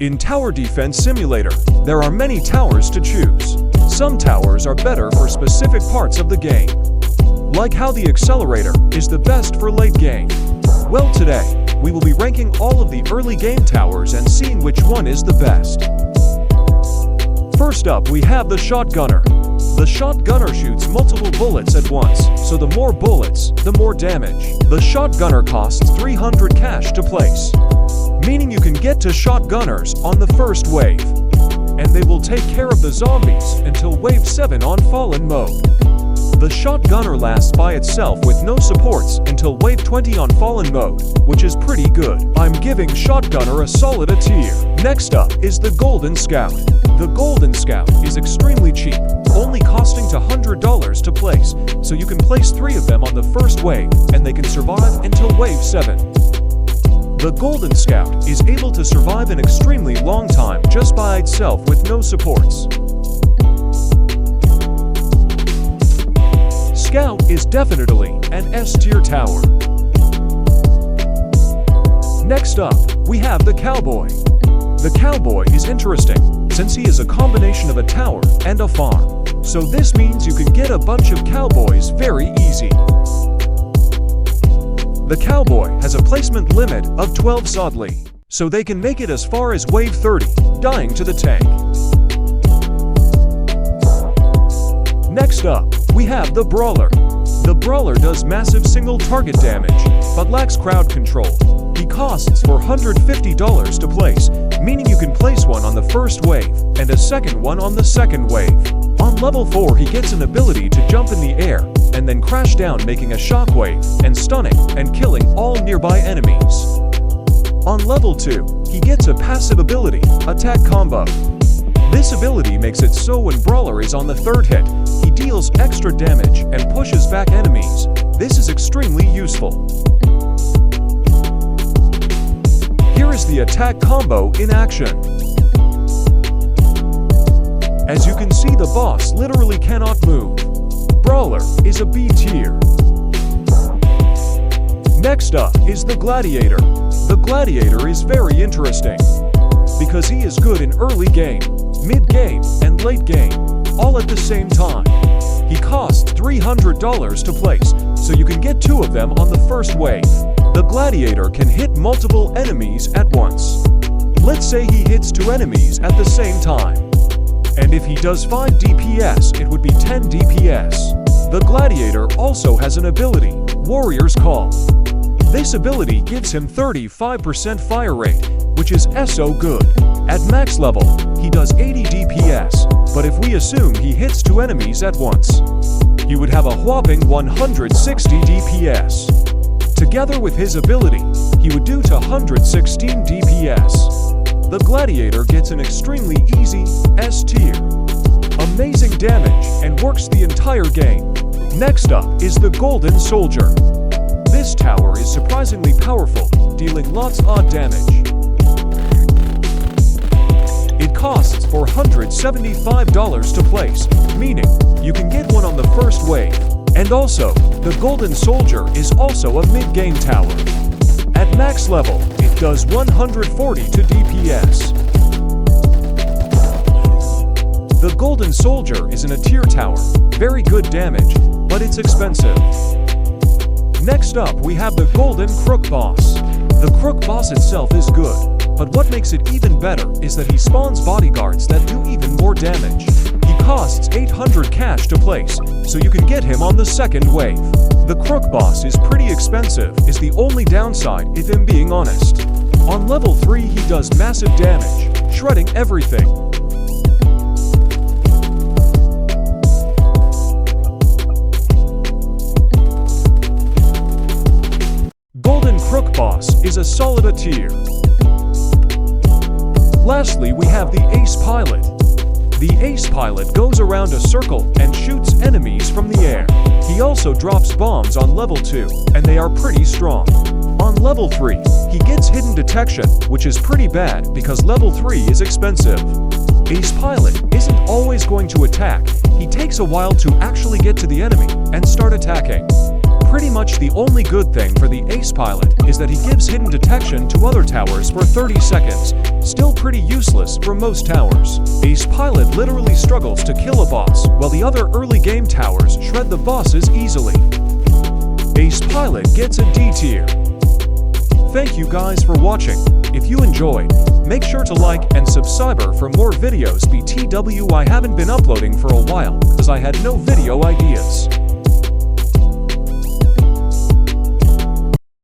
In Tower Defense Simulator, there are many towers to choose. Some towers are better for specific parts of the game, like how the accelerator is the best for late game. Well, today, we will be ranking all of the early game towers and seeing which one is the best. First up, we have the shotgunner. The shotgunner shoots multiple bullets at once, so the more bullets, the more damage. The shotgunner costs 300 cash to place, meaning you can get to shotgunners on the first wave, and they will take care of the zombies until wave 7 on fallen mode. The shotgunner lasts by itself with no supports until wave 20 on fallen mode, which is pretty good. I'm giving shotgunner a solid A tier. Next up is the golden scout. The golden scout is extremely cheap, only costing $100 to place, so you can place 3 of them on the first wave, and they can survive until wave 7. The golden scout is able to survive an extremely long time just by itself with no supports. Scout is definitely an S tier tower. Next up, we have the Cowboy. The Cowboy is interesting since he is a combination of a tower and a farm, so this means you can get a bunch of cowboys very easy. The Cowboy has a placement limit of 12 sadly, so they can make it as far as wave 30, dying to the tank. Next up, we have the Brawler. The Brawler does massive single target damage, but lacks crowd control. He costs $450 to place, meaning you can place one on the first wave, and a second one on the second wave. On level 4 he gets an ability to jump in the air, and then crash down making a shockwave, and stunning, and killing all nearby enemies. On level 2, he gets a passive ability, Attack Combo. This ability makes it so when Brawler is on the third hit, he deals extra damage and pushes back enemies. This is extremely useful. Here is the attack combo in action. As you can see, the boss literally cannot move. Brawler is a B tier. Next up is the Gladiator. The Gladiator is very interesting because he is good in early game, mid-game, and late game, all at the same time. He costs $300 to place, so you can get 2 of them on the first wave. The Gladiator can hit multiple enemies at once. Let's say he hits 2 enemies at the same time. And if he does 5 DPS, it would be 10 DPS. The Gladiator also has an ability, Warrior's Call. This ability gives him 35% fire rate, which is so good. At max level, he does 80 DPS, but if we assume he hits 2 enemies at once, he would have a whopping 160 DPS. Together with his ability, he would do to 116 DPS. The Gladiator gets an extremely easy S tier. Amazing damage and works the entire game. Next up is the Golden Soldier. This tower is surprisingly powerful, dealing lots odd damage. It costs $475 to place, meaning you can get one on the first wave. And also, the Golden Soldier is also a mid-game tower. At max level, it does 140 to DPS. The Golden Soldier is an A tier tower, very good damage, but it's expensive. Next up, we have the Golden Crook boss. The Crook boss itself is good, but what makes it even better is that he spawns bodyguards that do even more damage. He costs 800 cash to place, so you can get him on the second wave. The Crook boss is pretty expensive, is the only downside if I'm being honest. On level 3 he does massive damage, shredding everything. Golden Crook boss is a solid A tier. Lastly, we have the Ace Pilot. The Ace Pilot goes around a circle and shoots enemies from the air. He also drops bombs on level 2, and they are pretty strong. On level 3, he gets hidden detection, which is pretty bad because level 3 is expensive. Ace Pilot isn't always going to attack. He takes a while to actually get to the enemy and start attacking. Pretty much the only good thing for the Ace Pilot is that he gives hidden detection to other towers for 30 seconds, Still pretty useless for most towers. Ace Pilot literally struggles to kill a boss, while the other early game towers shred the bosses easily. Ace Pilot gets a D tier. Thank you guys for watching. If you enjoyed, make sure to like and subscribe for more videos. BTW, I haven't been uploading for a while, as I had no video ideas.